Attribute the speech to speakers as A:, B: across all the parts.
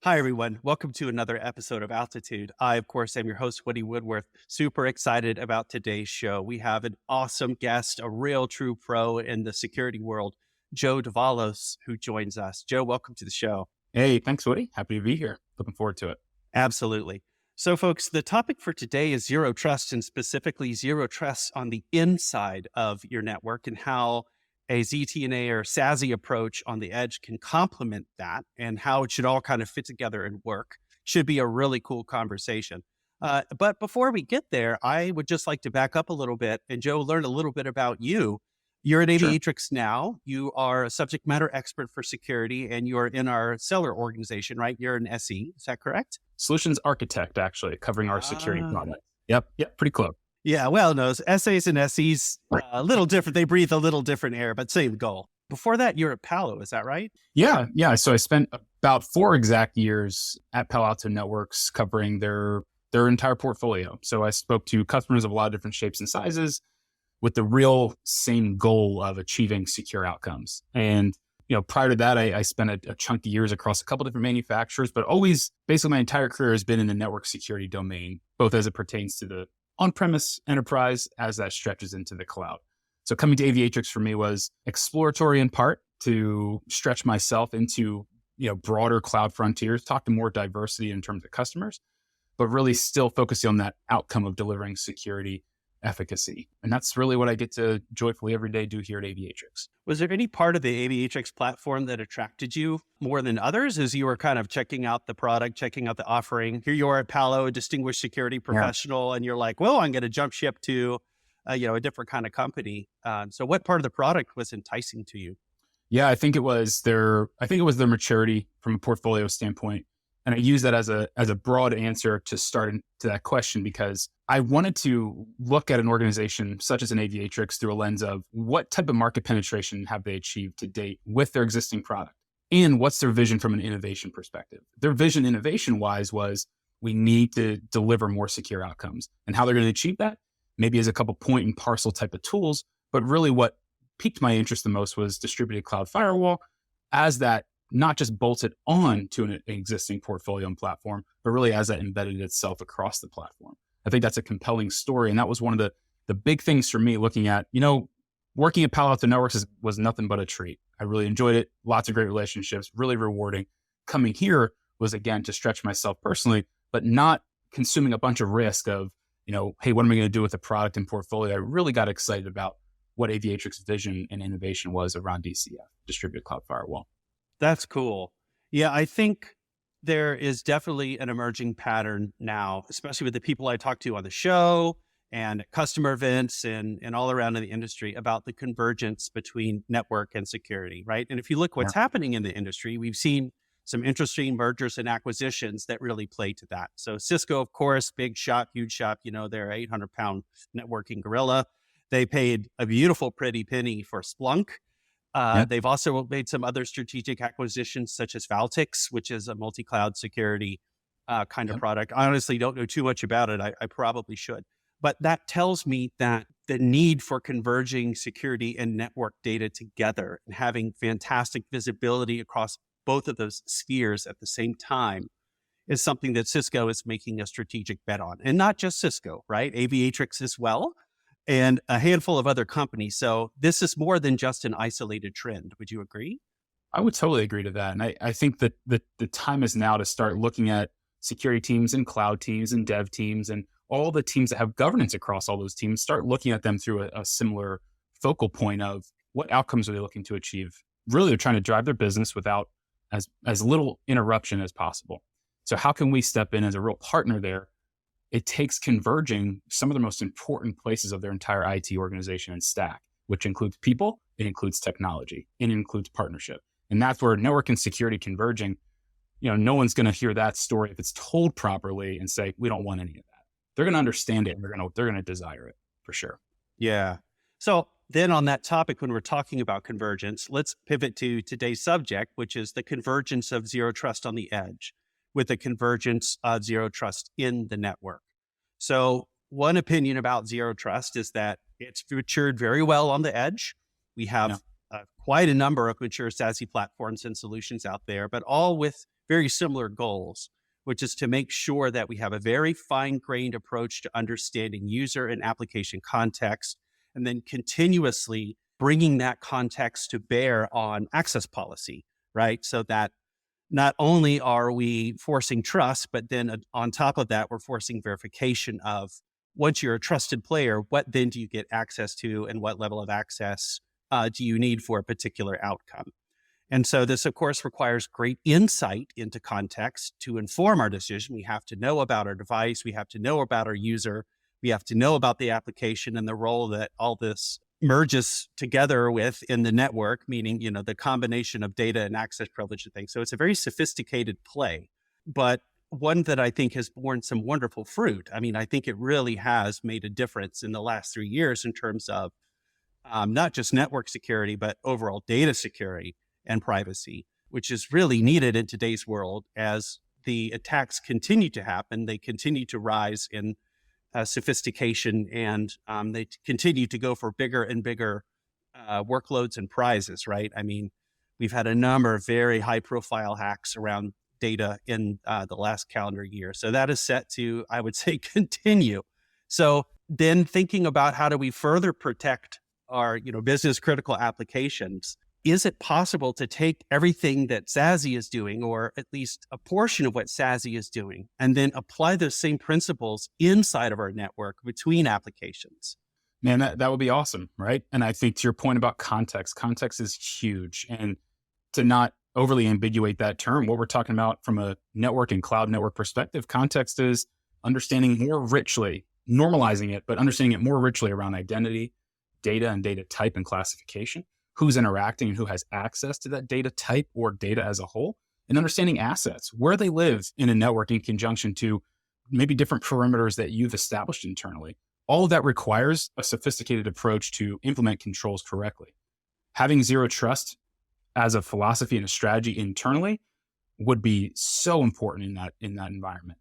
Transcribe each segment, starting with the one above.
A: Hi, everyone. Welcome to another episode of Altitude. I, of course, am your host, Woody Woodworth. Super excited about today's show. We have an awesome guest, a real true pro in the security world, Joe Davolos, who joins us. Joe, welcome to the show.
B: Hey, thanks, Woody. Happy to be here. Looking forward to it.
A: Absolutely. So, folks, the topic for today is zero trust, and specifically zero trust on the inside of your network and how a ZTNA or SASE approach on the edge can complement that and how it should all kind of fit together and work. Should be a really cool conversation. But before we get there, I would just like to back up a little bit and Joe, learn a little bit about you. You're at
B: Sure.
A: Aviatrix now. You are a subject matter expert for security and you're in our seller organization, right? You're an SE. Is that correct?
B: Solutions architect, actually, covering our security
A: Ah,
B: product. Yep, pretty close.
A: yeah, well, no, SAs and SEs, a little different. They breathe a little different air, but same goal. Before that, you're at Palo, is that right?
B: Yeah. So I spent about 4 exact years at Palo Alto Networks covering their entire portfolio. So I spoke to customers of a lot of different shapes and sizes with the real same goal of achieving secure outcomes. And prior to that, I spent a chunk of years across a couple different manufacturers, but always basically my entire career has been in the network security domain, both as it pertains to the on-premise enterprise as that stretches into the cloud. So coming to Aviatrix for me was exploratory in part to stretch myself into broader cloud frontiers, talk to more diversity in terms of customers, but really still focusing on that outcome of delivering security efficacy. And that's really what I get to joyfully every day do here at Aviatrix.
A: Was there any part of the Aviatrix platform that attracted you more than others as you were kind of checking out the product, checking out the offering? Here you are at Palo, a distinguished security
B: Yeah.
A: professional, and you're like, well, I'm going to jump ship to a different kind of company. So what part of the product was enticing to you?
B: Yeah, I think it was their maturity from a portfolio standpoint. And I use that as a broad answer to start into that question because I wanted to look at an organization such as an Aviatrix through a lens of what type of market penetration have they achieved to date with their existing product and what's their vision from an innovation perspective. Their vision innovation wise was we need to deliver more secure outcomes, and how they're going to achieve that maybe as a couple point and parcel type of tools. But really what piqued my interest the most was Distributed Cloud Firewall as that not just bolted on to an existing portfolio and platform, but really as that embedded itself across the platform. I think that's a compelling story. And that was one of the big things for me looking at, working at Palo Alto Networks was nothing but a treat. I really enjoyed it. Lots of great relationships, really rewarding. Coming here was, again, to stretch myself personally, but not consuming a bunch of risk of, hey, what am I going to do with the product and portfolio? I really got excited about what Aviatrix vision and innovation was around DCF, Distributed Cloud Firewall.
A: That's cool. Yeah, I think there is definitely an emerging pattern now, especially with the people I talk to on the show and at customer events and all around in the industry about the convergence between network and security, right? And if you look what's happening in the industry, we've seen some interesting mergers and acquisitions that really play to that. So Cisco, of course, big shot, huge shot, they're 800-pound networking gorilla. They paid a beautiful pretty penny for Splunk.
B: Yeah.
A: They've also made some other strategic acquisitions, such as Valtix, which is a multi-cloud security kind of
B: Yep.
A: product. I honestly don't know too much about it. I probably should. But that tells me that the need for converging security and network data together and having fantastic visibility across both of those spheres at the same time is something that Cisco is making a strategic bet on. And not just Cisco, right? Aviatrix as well, and a handful of other companies. So this is more than just an isolated trend. Would you agree?
B: I would totally agree to that. And I think that the time is now to start looking at security teams and cloud teams and dev teams and all the teams that have governance across all those teams, start looking at them through a similar focal point of what outcomes are they looking to achieve. Really, they're trying to drive their business without as little interruption as possible. So how can we step in as a real partner there? It takes converging some of the most important places of their entire IT organization and stack, which includes people, it includes technology, and it includes partnership. And that's where network and security converging, no one's going to hear that story if it's told properly and say, we don't want any of that. They're going to understand it and they're going to desire it for sure.
A: Yeah. So then on that topic, when we're talking about convergence, let's pivot to today's subject, which is the convergence of zero trust on the edge with the convergence of zero trust in the network. So one opinion about zero trust is that it's matured very well on the edge. We have
B: Yeah.
A: quite a number of mature SASE platforms and solutions out there, but all with very similar goals, which is to make sure that we have a very fine-grained approach to understanding user and application context, and then continuously bringing that context to bear on access policy, right? So that not only are we forcing trust, but then on top of that, we're forcing verification of, once you're a trusted player, what then do you get access to and what level of access do you need for a particular outcome? And so this, of course, requires great insight into context to inform our decision. We have to know about our device. We have to know about our user. We have to know about the application and the role that all this merges together with in the network, meaning, the combination of data and access privilege and things. So it's a very sophisticated play, but one that I think has borne some wonderful fruit. I mean, I think it really has made a difference in the last 3 years in terms of not just network security, but overall data security and privacy, which is really needed in today's world as the attacks continue to happen. They continue to rise in sophistication, and they continue to go for bigger and bigger workloads and prizes, right? I mean, we've had a number of very high profile hacks around data in the last calendar year. So that is set to, I would say, continue. So then thinking about how do we further protect our business critical applications, is it possible to take everything that SASE is doing, or at least a portion of what SASE is doing, and then apply those same principles inside of our network between applications?
B: Man, that would be awesome, right? And I think to your point about context is huge. And to not overly ambiguate that term, what we're talking about from a network and cloud network perspective, context is understanding more richly, normalizing it, but understanding it more richly around identity, data and data type and classification, who's interacting and who has access to that data type or data as a whole, and understanding assets, where they live in a network in conjunction to maybe different perimeters that you've established internally. All of that requires a sophisticated approach to implement controls correctly. Having zero trust as a philosophy and a strategy internally would be so important in that environment.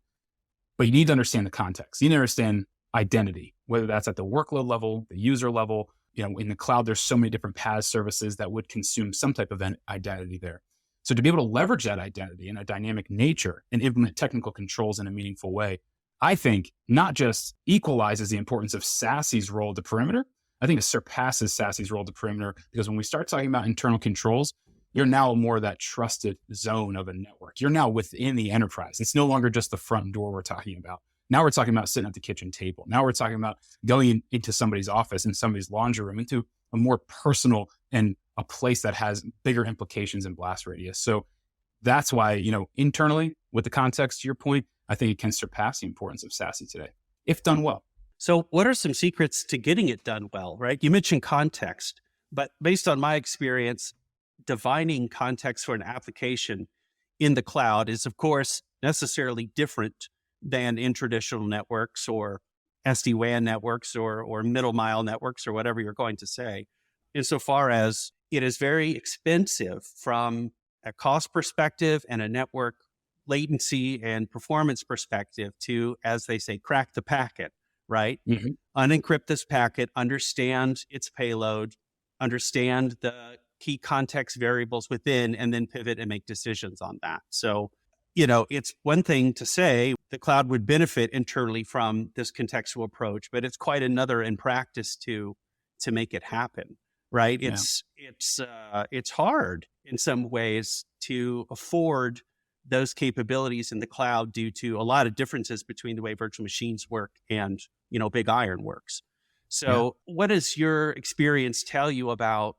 B: But you need to understand the context. You need to understand identity, whether that's at the workload level, the user level. In the cloud, there's so many different PaaS services that would consume some type of identity there. So to be able to leverage that identity in a dynamic nature and implement technical controls in a meaningful way, I think not just equalizes the importance of SASE's role at the perimeter, I think it surpasses SASE's role at the perimeter, because when we start talking about internal controls, you're now more of that trusted zone of a network. You're now within the enterprise. It's no longer just the front door we're talking about. Now we're talking about sitting at the kitchen table. Now we're talking about going into somebody's office and somebody's laundry room, into a more personal and a place that has bigger implications and blast radius. So that's why, internally with the context, to your point, I think it can surpass the importance of SASE today, if done well.
A: So what are some secrets to getting it done well, right? You mentioned context, but based on my experience, defining context for an application in the cloud is, of course, necessarily different than in traditional networks or SD-WAN networks or middle mile networks or whatever you're going to say, insofar as it is very expensive from a cost perspective and a network latency and performance perspective to, as they say, crack the packet, right? Mm-hmm. Unencrypt this packet, understand its payload, understand the key context variables within, and then pivot and make decisions on that. So, it's one thing to say the cloud would benefit internally from this contextual approach, but it's quite another in practice to make it happen, right?
B: Yeah.
A: It's hard in some ways to afford those capabilities in the cloud due to a lot of differences between the way virtual machines work and, big iron works. So What does your experience tell you about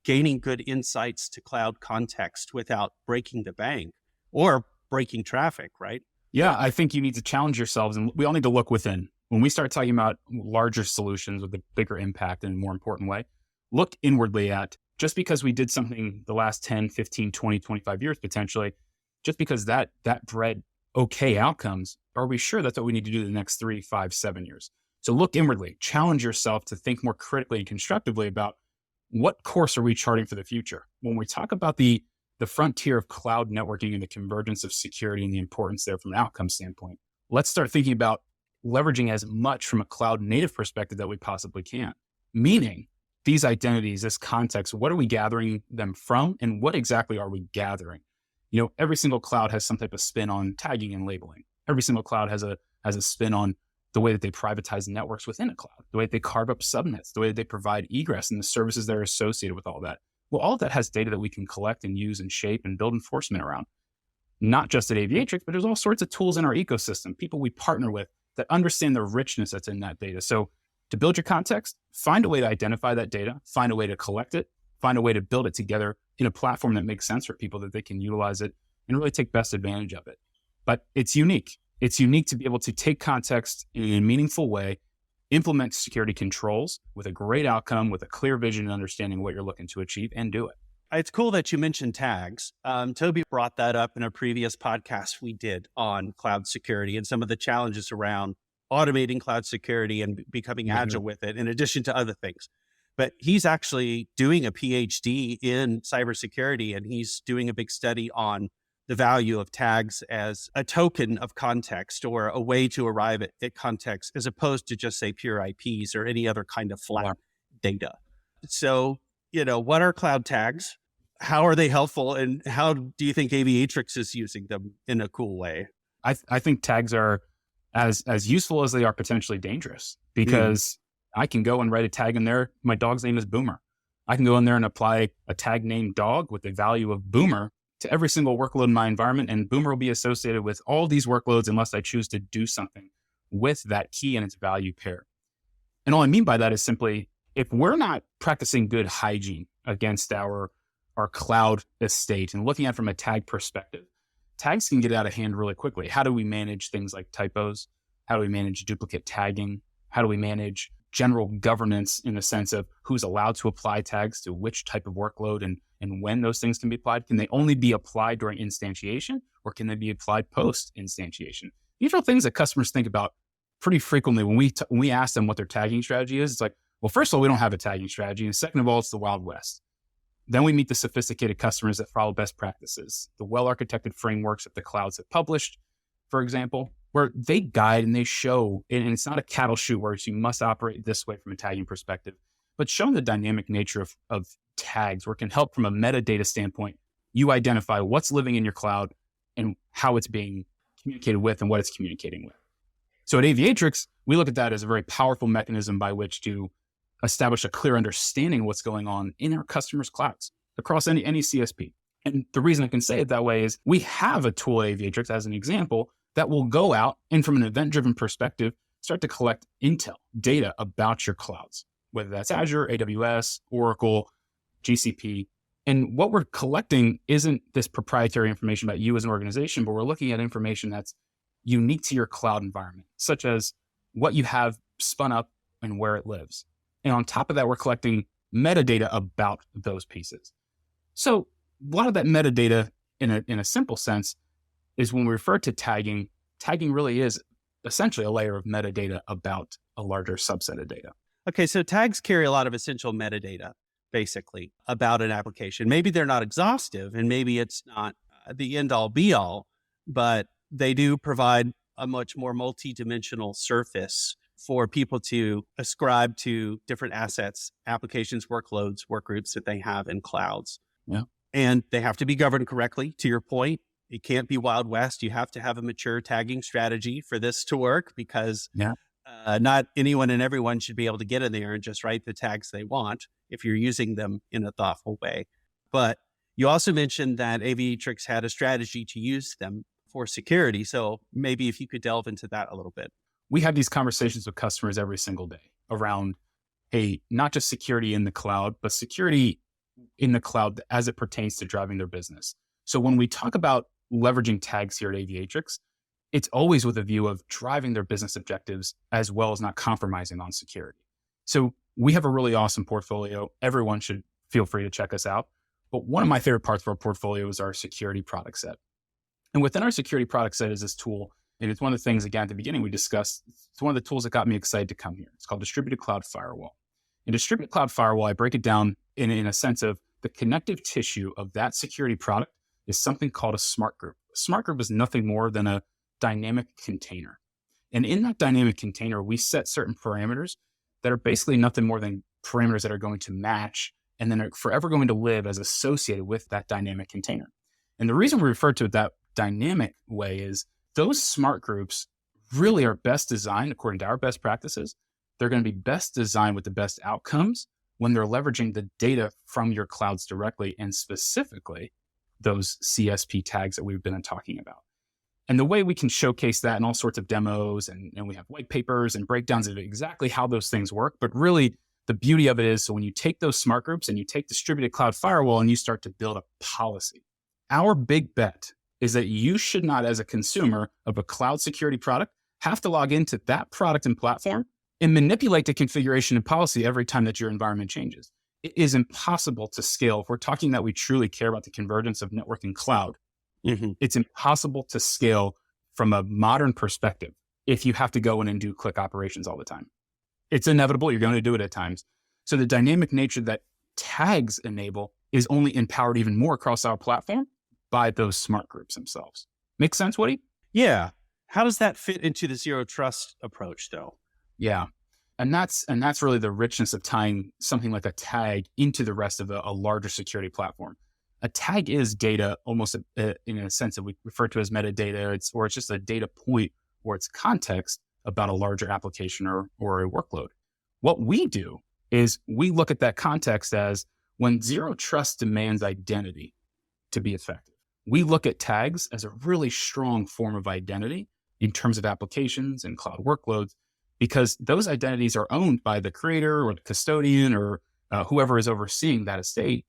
A: gaining good insights to cloud context without breaking the bank or breaking traffic, right?
B: Yeah, I think you need to challenge yourselves, and we all need to look within. When we start talking about larger solutions with a bigger impact in a more important way, look inwardly at, just because we did something the last 10, 15, 20, 25 years potentially, just because that bred okay outcomes, are we sure that's what we need to do the next 3, 5, 7 years? So look inwardly, challenge yourself to think more critically and constructively about what course are we charting for the future? When we talk about the frontier of cloud networking and the convergence of security and the importance there from an outcome standpoint, let's start thinking about leveraging as much from a cloud native perspective that we possibly can. Meaning, these identities, this context, what are we gathering them from, and what exactly are we gathering? Every single cloud has some type of spin on tagging and labeling. Every single cloud has a spin on the way that they privatize networks within a cloud, the way that they carve up subnets, the way that they provide egress and the services that are associated with all that. Well, all of that has data that we can collect and use and shape and build enforcement around. Not just at Aviatrix, but there's all sorts of tools in our ecosystem, people we partner with that understand the richness that's in that data. So to build your context, find a way to identify that data, find a way to collect it, find a way to build it together in a platform that makes sense for people, that they can utilize it and really take best advantage of it. But it's unique. It's unique to be able to take context in a meaningful way, implement security controls with a great outcome, with a clear vision and understanding what you're looking to achieve, and do it.
A: It's cool that you mentioned tags. Toby brought that up in a previous podcast we did on cloud security and some of the challenges around automating cloud security and becoming agile with it, in addition to other things. But he's actually doing a PhD in cybersecurity, and he's doing a big study on the value of tags as a token of context or a way to arrive at context, as opposed to just say pure IPs or any other kind of flat data. So, what are cloud tags? How are they helpful? And how do you think Aviatrix is using them in a cool way?
B: I think tags are as useful as they are potentially dangerous, because I can go and write a tag in there. My dog's name is Boomer. I can go in there and apply a tag named dog with the value of Boomer to every single workload in my environment. And Boomer will be associated with all these workloads unless I choose to do something with that key and its value pair. And all I mean by that is simply, if we're not practicing good hygiene against our cloud estate and looking at it from a tag perspective, tags can get out of hand really quickly. How do we manage things like typos? How do we manage duplicate tagging? How do we manage general governance in the sense of who's allowed to apply tags to which type of workload and when those things can be applied? Can they only be applied during instantiation, or can they be applied post instantiation? These are things that customers think about pretty frequently when we ask them what their tagging strategy is. It's like, well, first of all, we don't have a tagging strategy. And second of all, it's the Wild West. Then we meet the sophisticated customers that follow best practices, the well-architected frameworks that the clouds have published, for example, where they guide and they show, and it's not a cattle chute where you must operate this way from a tagging perspective, but showing the dynamic nature of tags, where it can help from a metadata standpoint. You identify what's living in your cloud and how it's being communicated with and what it's communicating with. So at Aviatrix, we look at that as a very powerful mechanism by which to establish a clear understanding of what's going on in our customers' clouds across any CSP. And the reason I can say it that way is we have a tool at Aviatrix, as an example, that will go out and from an event-driven perspective, start to collect intel, data about your clouds, whether that's Azure, AWS, Oracle, GCP. And what we're collecting isn't this proprietary information about you as an organization, but we're looking at information that's unique to your cloud environment, such as what you have spun up and where it lives. And on top of that, we're collecting metadata about those pieces. So a lot of that metadata in a simple sense is when we refer to tagging really is essentially a layer of metadata about a larger subset of data.
A: Okay, so tags carry a lot of essential metadata, basically, about an application. Maybe they're not exhaustive, and maybe it's not the end-all be-all, but they do provide a much more multi-dimensional surface for people to ascribe to different assets, applications, workloads, workgroups that they have in clouds.
B: Yeah.
A: And they have to be governed correctly, to your point. It can't be Wild West. You have to have a mature tagging strategy for this to work, because not anyone and everyone should be able to get in there and just write the tags they want if you're using them in a thoughtful way. But you also mentioned that Aviatrix had a strategy to use them for security. So maybe if you could delve into that a little bit.
B: We have these conversations with customers every single day around, not just security in the cloud, but security in the cloud as it pertains to driving their business. So when we talk about leveraging tags here at Aviatrix, it's always with a view of driving their business objectives as well as not compromising on security. So we have a really awesome portfolio. Everyone should feel free to check us out. But one of my favorite parts of our portfolio is our security product set. And within our security product set is this tool. And it's one of the things, again, at the beginning we discussed, it's one of the tools that got me excited to come here. It's called Distributed Cloud Firewall. In Distributed Cloud Firewall, I break it down in a sense of the connective tissue of that security product is something called a smart group. A smart group is nothing more than a dynamic container. And in that dynamic container, we set certain parameters that are basically nothing more than parameters that are going to match and then are forever going to live as associated with that dynamic container. And the reason we refer to it that dynamic way is those smart groups really are best designed according to our best practices. They're going to be best designed with the best outcomes when they're leveraging the data from your clouds directly, and specifically those CSP tags that we've been talking about. And the way we can showcase that in all sorts of demos, and we have white papers and breakdowns of exactly how those things work. But really, the beauty of it is, so when you take those smart groups and you take Distributed Cloud Firewall and you start to build a policy, our big bet is that you should not, as a consumer of a cloud security product, have to log into that product and platform and manipulate the configuration and policy every time that your environment changes. It is impossible to scale. If we're talking that we truly care about the convergence of network and cloud, it's impossible to scale from a modern perspective if you have to go in and do click operations all the time. It's inevitable. You're going to do it at times. So the dynamic nature that tags enable is only empowered even more across our platform by those smart groups themselves. Make sense, Woody?
A: Yeah. How does that fit into the zero trust approach, though?
B: Yeah. And that's really the richness of tying something like a tag into the rest of a larger security platform. A tag is data almost in a sense that we refer to as metadata, or it's just a data point or it's context about a larger application or a workload. What we do is we look at that context as when zero trust demands identity to be effective. We look at tags as a really strong form of identity in terms of applications and cloud workloads, because those identities are owned by the creator or the custodian or whoever is overseeing that estate.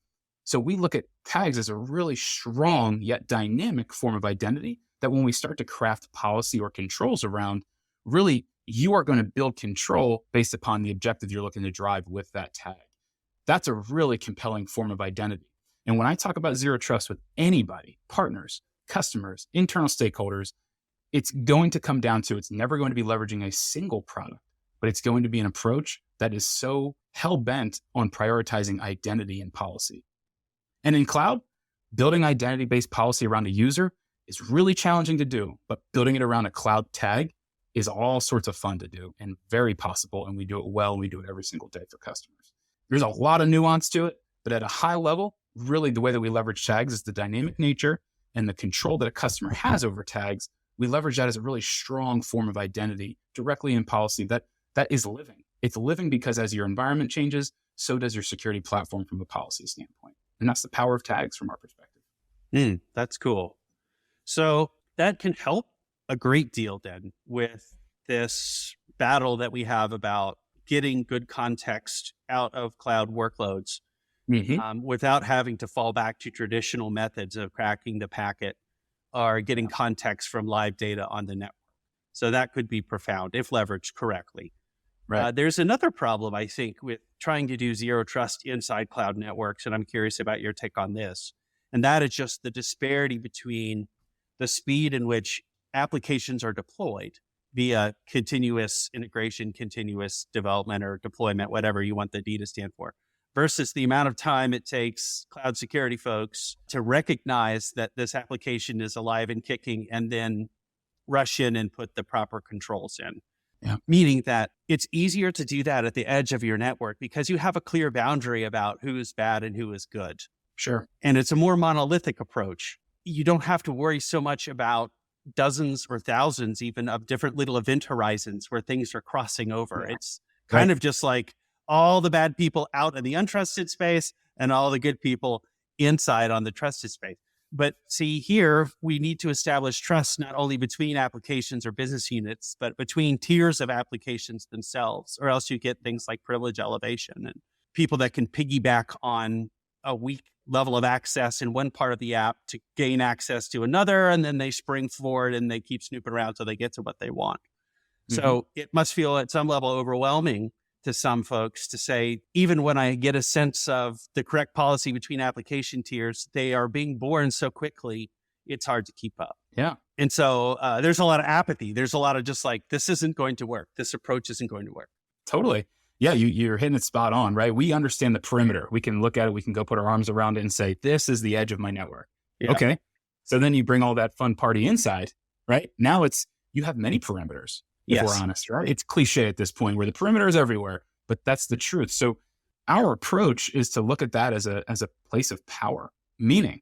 B: So we look at tags as a really strong yet dynamic form of identity that when we start to craft policy or controls around, really you are going to build control based upon the objective you're looking to drive with that tag. That's a really compelling form of identity. And when I talk about zero trust with anybody, partners, customers, internal stakeholders, it's going to come down to, it's never going to be leveraging a single product, but it's going to be an approach that is so hell-bent on prioritizing identity and policy. And in cloud, building identity-based policy around a user is really challenging to do, but building it around a cloud tag is all sorts of fun to do and very possible. And we do it well, and we do it every single day for customers. There's a lot of nuance to it, but at a high level, really the way that we leverage tags is the dynamic nature and the control that a customer has over tags. We leverage that as a really strong form of identity directly in policy that is living. It's living because as your environment changes, so does your security platform from a policy standpoint. And that's the power of tags from our perspective.
A: That's cool. So that can help a great deal then with this battle that we have about getting good context out of cloud workloads without having to fall back to traditional methods of cracking the packet or getting context from live data on the network. So that could be profound if leveraged correctly.
B: Right.
A: There's another problem, I think, with trying to do zero trust inside cloud networks, and I'm curious about your take on this. And that is just the disparity between the speed in which applications are deployed via continuous integration, continuous development, or deployment, whatever you want the D to stand for, versus the amount of time it takes cloud security folks to recognize that this application is alive and kicking and then rush in and put the proper controls in.
B: Yeah.
A: Meaning that it's easier to do that at the edge of your network because you have a clear boundary about who is bad and who is good.
B: Sure.
A: And it's a more monolithic approach. You don't have to worry so much about dozens or thousands even of different little event horizons where things are crossing over.
B: Yeah.
A: It's kind of just like all the bad people out in the untrusted space and all the good people inside on the trusted space. But see, here we need to establish trust not only between applications or business units, but between tiers of applications themselves, or else you get things like privilege elevation and people that can piggyback on a weak level of access in one part of the app to gain access to another, and then they spring forward and they keep snooping around till they get to what they want. So it must feel at some level overwhelming to some folks to say, even when I get a sense of the correct policy between application tiers, they are being born so quickly, it's hard to keep up.
B: Yeah.
A: And so there's a lot of apathy. There's a lot of just like, this isn't going to work. This approach isn't going to work.
B: Totally. Yeah, you're hitting it spot on, right? We understand the perimeter. We can look at it. We can go put our arms around it and say, this is the edge of my network.
A: Yeah.
B: Okay. So then you bring all that fun party inside, right? Now you have many perimeters, if we're honest, right? It's cliche at this point where the perimeter is everywhere, but that's the truth. So our approach is to look at that as a place of power, meaning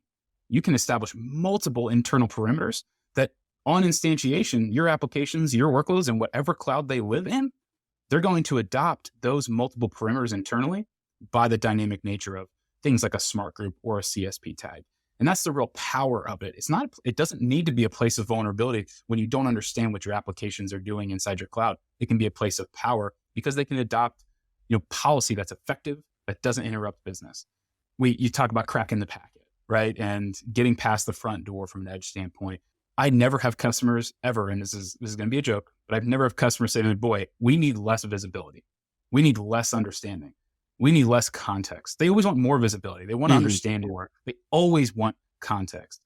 B: you can establish multiple internal perimeters that on instantiation, your applications, your workloads, and whatever cloud they live in, they're going to adopt those multiple perimeters internally by the dynamic nature of things like a smart group or a CSP tag. And that's the real power of it. It doesn't need to be a place of vulnerability when you don't understand what your applications are doing inside your cloud. It can be a place of power because they can adopt, policy that's effective, that doesn't interrupt business. You talk about cracking the packet, right? And getting past the front door from an edge standpoint. I never have customers ever, and this is going to be a joke, but I've never have customers say to me, boy, we need less visibility. We need less understanding. We need less context. They always want more visibility. They want to understand more. They always want context.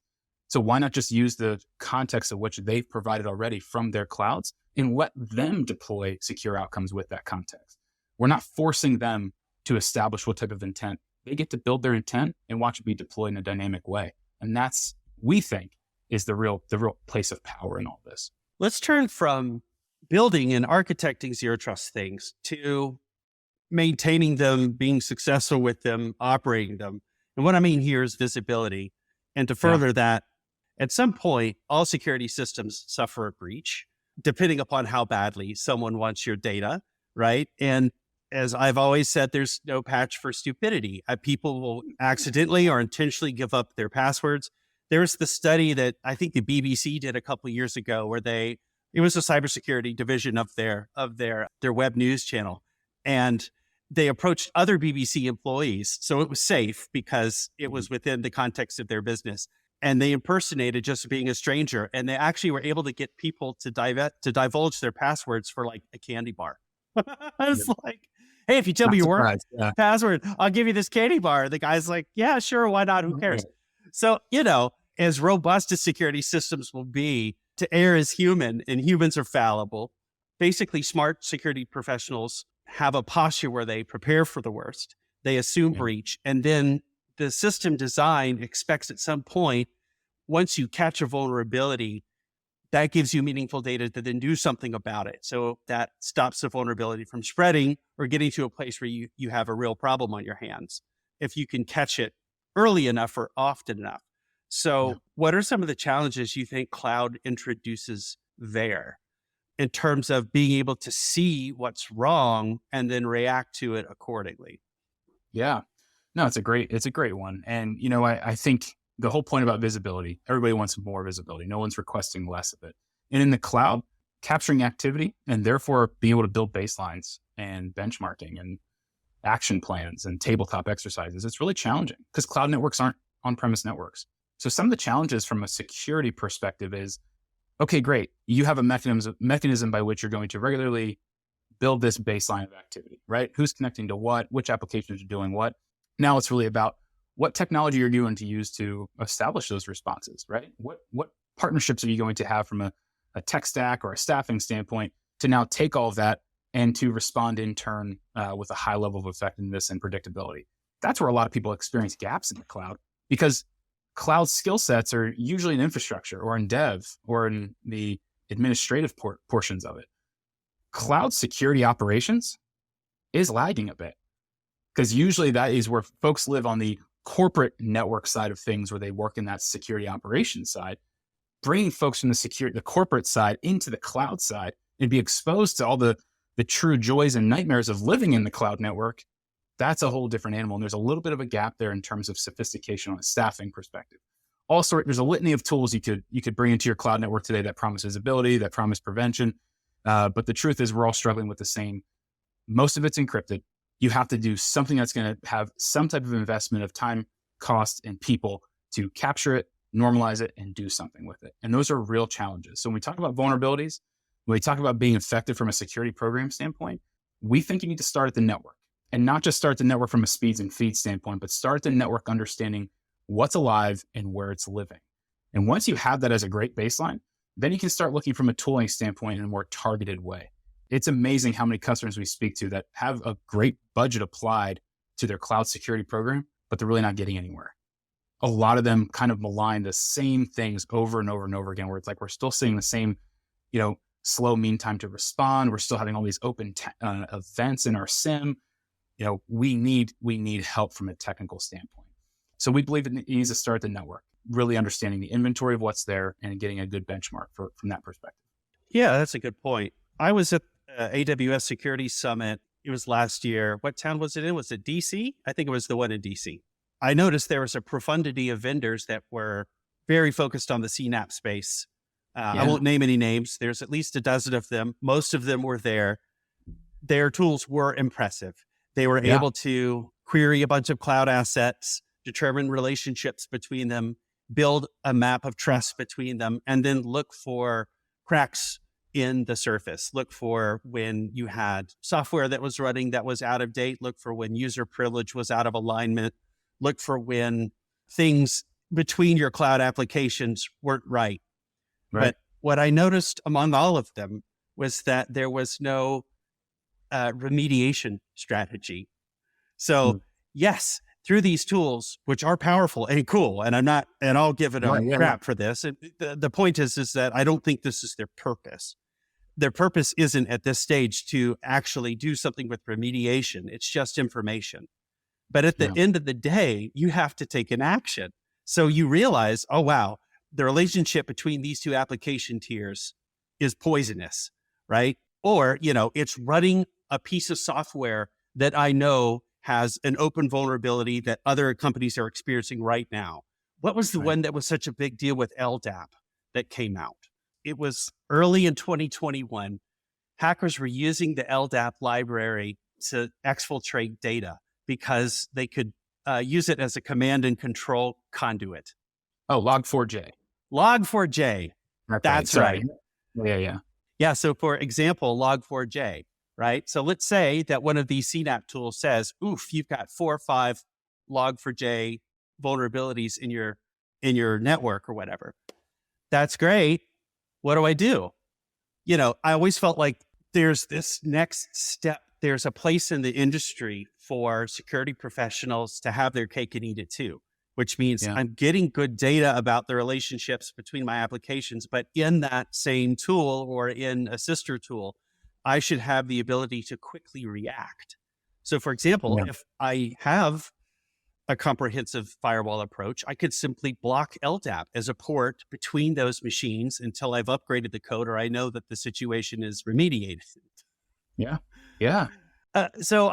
B: So why not just use the context of which they've provided already from their clouds and let them deploy secure outcomes with that context? We're not forcing them to establish what type of intent. They get to build their intent and watch it be deployed in a dynamic way. And that's, we think, is the real place of power in all this.
A: Let's turn from building and architecting zero trust things to maintaining them, being successful with them, operating them. And what I mean here is visibility. And to further that, at some point, all security systems suffer a breach, depending upon how badly someone wants your data, right? And as I've always said, there's no patch for stupidity. People will accidentally or intentionally give up their passwords. There's the study that I think the BBC did a couple of years ago where it was a cybersecurity division of their web news channel. And they approached other BBC employees. So it was safe because it was within the context of their business. And they impersonated just being a stranger. And they actually were able to get people to divulge their passwords for like a candy bar. I was like, hey, if you tell me your work password, I'll give you this candy bar. The guy's like, yeah, sure. Why not? Who cares? So, as robust as security systems will be, to err is human and humans are fallible. Basically, smart security professionals have a posture where they prepare for the worst. They assume breach. And then the system design expects at some point, once you catch a vulnerability, that gives you meaningful data to then do something about it. So that stops the vulnerability from spreading or getting to a place where you have a real problem on your hands, if you can catch it early enough or often enough. So what are some of the challenges you think cloud introduces there in terms of being able to see what's wrong and then react to it accordingly?
B: Yeah, no, it's a great one. And, I think the whole point about visibility, everybody wants more visibility. No one's requesting less of it. And in the cloud, capturing activity and therefore being able to build baselines and benchmarking and action plans and tabletop exercises, it's really challenging because cloud networks aren't on-premise networks. So some of the challenges from a security perspective is, okay, great. You have a mechanism by which you're going to regularly build this baseline of activity, right? Who's connecting to what, which applications are doing what. Now it's really about what technology you're going to use to establish those responses, right? What partnerships are you going to have from a tech stack or a staffing standpoint to now take all of that and to respond in turn with a high level of effectiveness and predictability? That's where a lot of people experience gaps in the cloud because cloud skill sets are usually in infrastructure or in dev or in the administrative portions of it. Cloud security operations is lagging a bit because usually that is where folks live on the corporate network side of things where they work in that security operations side. Bringing folks from the corporate side into the cloud side and be exposed to all the true joys and nightmares of living in the cloud network, that's a whole different animal. And there's a little bit of a gap there in terms of sophistication on a staffing perspective. Also, there's a litany of tools you could bring into your cloud network today that promise visibility, that promise prevention. But the truth is we're all struggling with the same. Most of it's encrypted. You have to do something that's going to have some type of investment of time, cost, and people to capture it, normalize it, and do something with it. And those are real challenges. So when we talk about vulnerabilities, when we talk about being effective from a security program standpoint, we think you need to start at the network. And not just start the network from a speeds and feeds standpoint, but start the network understanding what's alive and where it's living. And once you have that as a great baseline, then you can start looking from a tooling standpoint in a more targeted way. It's amazing how many customers we speak to that have a great budget applied to their cloud security program, but they're really not getting anywhere. A lot of them kind of malign the same things over and over and over again, where it's like we're still seeing the same, slow mean time to respond. We're still having all these open events in our SIEM. We need help from a technical standpoint. So we believe it needs to start at the network. really understanding the inventory of what's there and getting a good benchmark from that perspective.
A: Yeah, that's a good point. I was at AWS Security Summit. It was last year. What town was it in? Was it DC? I think it was the one in DC. I noticed there was a profundity of vendors that were very focused on the CNAPP space. I won't name any names. There's at least a dozen of them. Most of them were there. Their tools were impressive. They were able to query a bunch of cloud assets, determine relationships between them, build a map of trust between them, and then look for cracks in the surface. Look for when you had software that was running that was out of date. Look for when user privilege was out of alignment. Look for when things between your cloud applications weren't right. But what I noticed among all of them was that there was no remediation strategy. So yes, through these tools, which are powerful and cool, and I'll give it crap for this. The point is that I don't think this is their purpose. Their purpose isn't at this stage to actually do something with remediation. It's just information. But at the end of the day, you have to take an action. So you realize, oh, wow, the relationship between these two application tiers is poisonous, right? Or, it's running a piece of software that I know has an open vulnerability that other companies are experiencing right now. What was the one that was such a big deal with LDAP that came out? It was early in 2021. Hackers were using the LDAP library to exfiltrate data because they could use it as a command and control conduit.
B: Oh, Log4j.
A: Log4j. That's right. Yeah. So for example, Log4j, right? So let's say that one of these CNAPP tools says, oof, you've got 4 or 5 Log4j vulnerabilities in your network or whatever. That's great. What do I do? I always felt like there's this next step. There's a place in the industry for security professionals to have their cake and eat it too, which means I'm getting good data about the relationships between my applications, but in that same tool or in a sister tool, I should have the ability to quickly react. So for example, if I have a comprehensive firewall approach, I could simply block LDAP as a port between those machines until I've upgraded the code or I know that the situation is remediated. So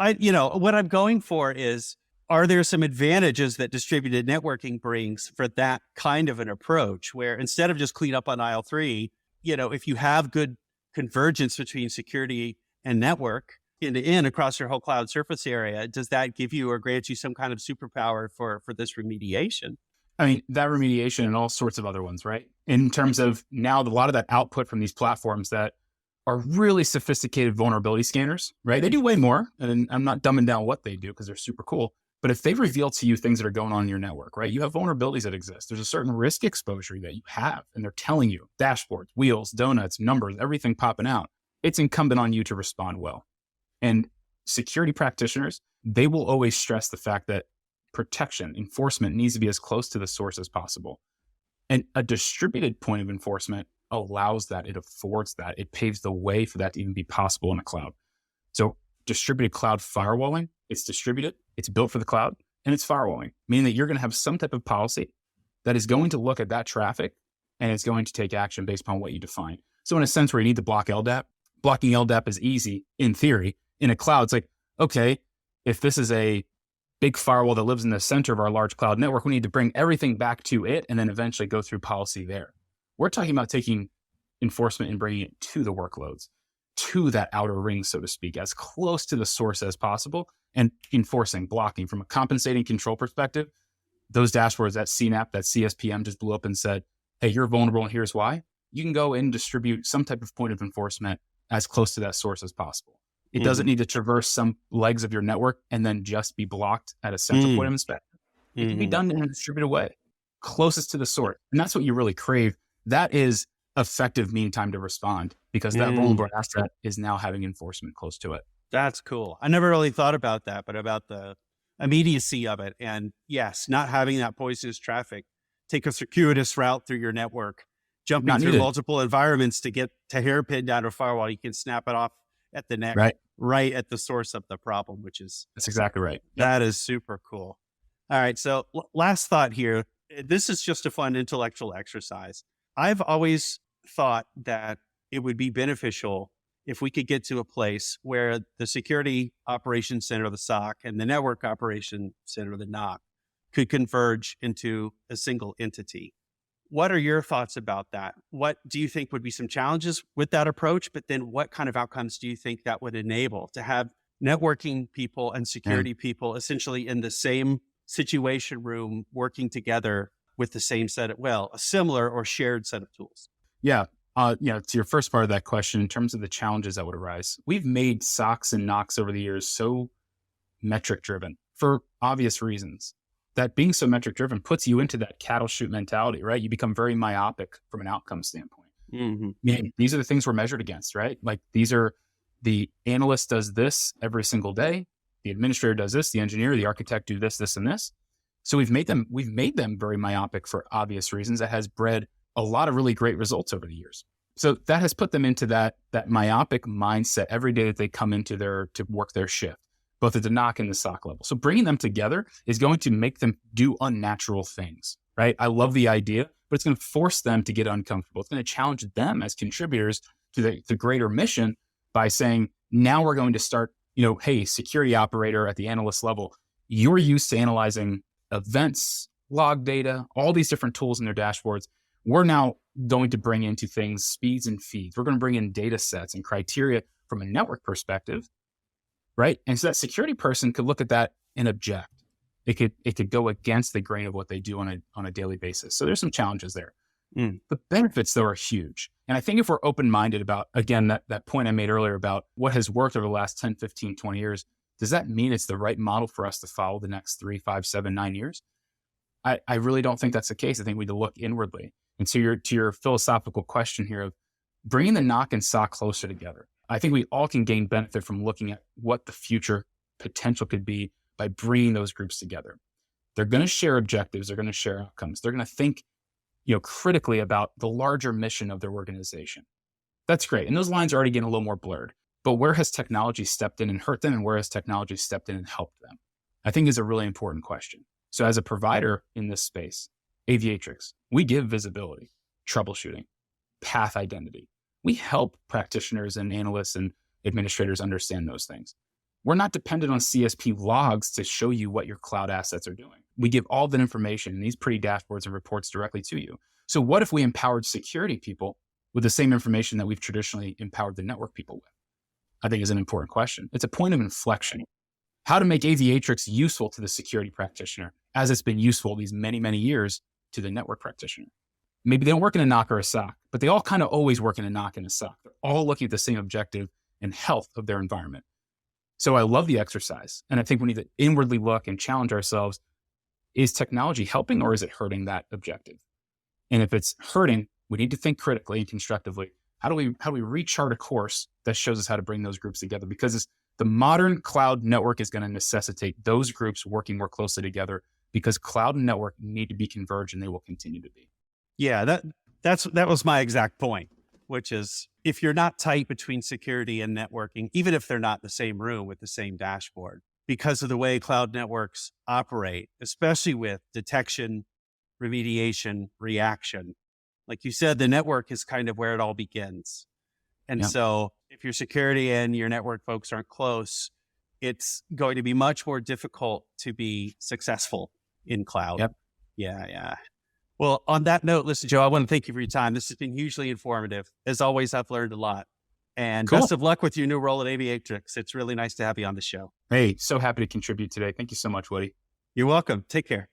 A: what I'm going for is, are there some advantages that distributed networking brings for that kind of an approach where instead of just clean up on aisle 3, if you have good convergence between security and network end to end across your whole cloud surface area, does that give you or grant you some kind of superpower for this remediation?
B: I mean, that remediation and all sorts of other ones, right? In terms of now a lot of that output from these platforms that are really sophisticated vulnerability scanners, right? They do way more, and I'm not dumbing down what they do because they're super cool. But if they reveal to you things that are going on in your network, right? You have vulnerabilities that exist. There's a certain risk exposure that you have, and they're telling you dashboards, wheels, donuts, numbers, everything popping out. It's incumbent on you to respond well. And security practitioners, they will always stress the fact that protection, enforcement needs to be as close to the source as possible. And a distributed point of enforcement allows that, it affords that, it paves the way for that to even be possible in a cloud. So distributed cloud firewalling, it's distributed, it's built for the cloud, and it's firewalling, meaning that you're going to have some type of policy that is going to look at that traffic and it's going to take action based upon what you define. So in a sense where you need to block LDAP, blocking LDAP is easy in theory. In a cloud, it's like, okay, if this is a big firewall that lives in the center of our large cloud network, we need to bring everything back to it and then eventually go through policy there. We're talking about taking enforcement and bringing it to the workloads, to that outer ring, so to speak, as close to the source as possible, and enforcing, blocking. From a compensating control perspective, those dashboards, that CNAPP, that CSPM just blew up and said, hey, you're vulnerable and here's why. You can go and distribute some type of point of enforcement as close to that source as possible. It doesn't need to traverse some legs of your network and then just be blocked at a central point of inspection. It can be done in a distributed way, closest to the source. And that's what you really crave. That is effective mean time to respond, because that vulnerable asset is now having enforcement close to it.
A: That's cool. I never really thought about that, but about the immediacy of it. And yes, not having that poisonous traffic, take a circuitous route through your network, jumping through multiple environments to get to hairpin down a firewall. You can snap it off at the neck, right at the source of the problem, which is...
B: That's exactly right.
A: That is super cool. All right. So last thought here, this is just a fun intellectual exercise. I've always thought that it would be beneficial if we could get to a place where the security operations center, the SOC, and the network operations center, the NOC, could converge into a single entity. What are your thoughts about that? What do you think would be some challenges with that approach? But then what kind of outcomes do you think that would enable to have networking people and security people essentially in the same situation room working together with the same set of, well, a similar or shared set of tools?
B: Yeah. To your first part of that question, in terms of the challenges that would arise, we've made SOCs and NOCs over the years so metric driven for obvious reasons. That being so metric driven puts you into that cattle shoot mentality, right? You become very myopic from an outcome standpoint.
A: Mm-hmm.
B: I mean, these are the things we're measured against, right? Like these are the analyst does this every single day. The administrator does this, the engineer, the architect do this, this, and this. So we've made them very myopic for obvious reasons. That has bred a lot of really great results over the years. So that has put them into that myopic mindset every day that they come into to work their shift, both at the NOC and the SOC level. So bringing them together is going to make them do unnatural things, right? I love the idea, but it's going to force them to get uncomfortable. It's going to challenge them as contributors to the greater mission by saying, now we're going to start, hey, security operator at the analyst level, you're used to analyzing events, log data, all these different tools in their dashboards. We're now going to bring into things speeds and feeds. We're going to bring in data sets and criteria from a network perspective, right? And so that security person could look at that and object. It could go against the grain of what they do on a daily basis. So there's some challenges there. The benefits, though, are huge. And I think if we're open-minded about, again, that point I made earlier about what has worked over the last 10, 15, 20 years, does that mean it's the right model for us to follow the next 3, 5, 7, 9 years? I really don't think that's the case. I think we need to look inwardly. And to your philosophical question here of bringing the NOC and SOC closer together, I think we all can gain benefit from looking at what the future potential could be by bringing those groups together. They're going to share objectives. They're going to share outcomes. They're going to think, critically about the larger mission of their organization. That's great. And those lines are already getting a little more blurred. But where has technology stepped in and hurt them, and where has technology stepped in and helped them? I think is a really important question. So as a provider in this space, Aviatrix, we give visibility, troubleshooting, path identity. We help practitioners and analysts and administrators understand those things. We're not dependent on CSP logs to show you what your cloud assets are doing. We give all that information in these pretty dashboards and reports directly to you. So what if we empowered security people with the same information that we've traditionally empowered the network people with? I think is an important question. It's a point of inflection. How to make Aviatrix useful to the security practitioner as it's been useful these many, many years to the network practitioner. Maybe they don't work in a NOC or a SOC, but they all kind of always work in a NOC and a SOC. They're all looking at the same objective and health of their environment. So I love the exercise. And I think we need to inwardly look and challenge ourselves. Is technology helping or is it hurting that objective? And if it's hurting, we need to think critically and constructively. How do we rechart a course that shows us how to bring those groups together? Because the modern cloud network is going to necessitate those groups working more closely together, because cloud and network need to be converged, and they will continue to be.
A: Yeah, that was my exact point, which is if you're not tight between security and networking, even if they're not in the same room with the same dashboard, because of the way cloud networks operate, especially with detection, remediation, reaction, like you said, the network is kind of where it all begins. And so if your security and your network folks aren't close, it's going to be much more difficult to be successful in cloud.
B: Yep.
A: Yeah. Well, on that note, listen, Joe, I want to thank you for your time. This has been hugely informative. As always, I've learned a lot. And
B: Cool.
A: Best of luck with your new role at Aviatrix. It's really nice to have you on the show.
B: Hey, so happy to contribute today. Thank you so much, Woody.
A: You're welcome. Take care.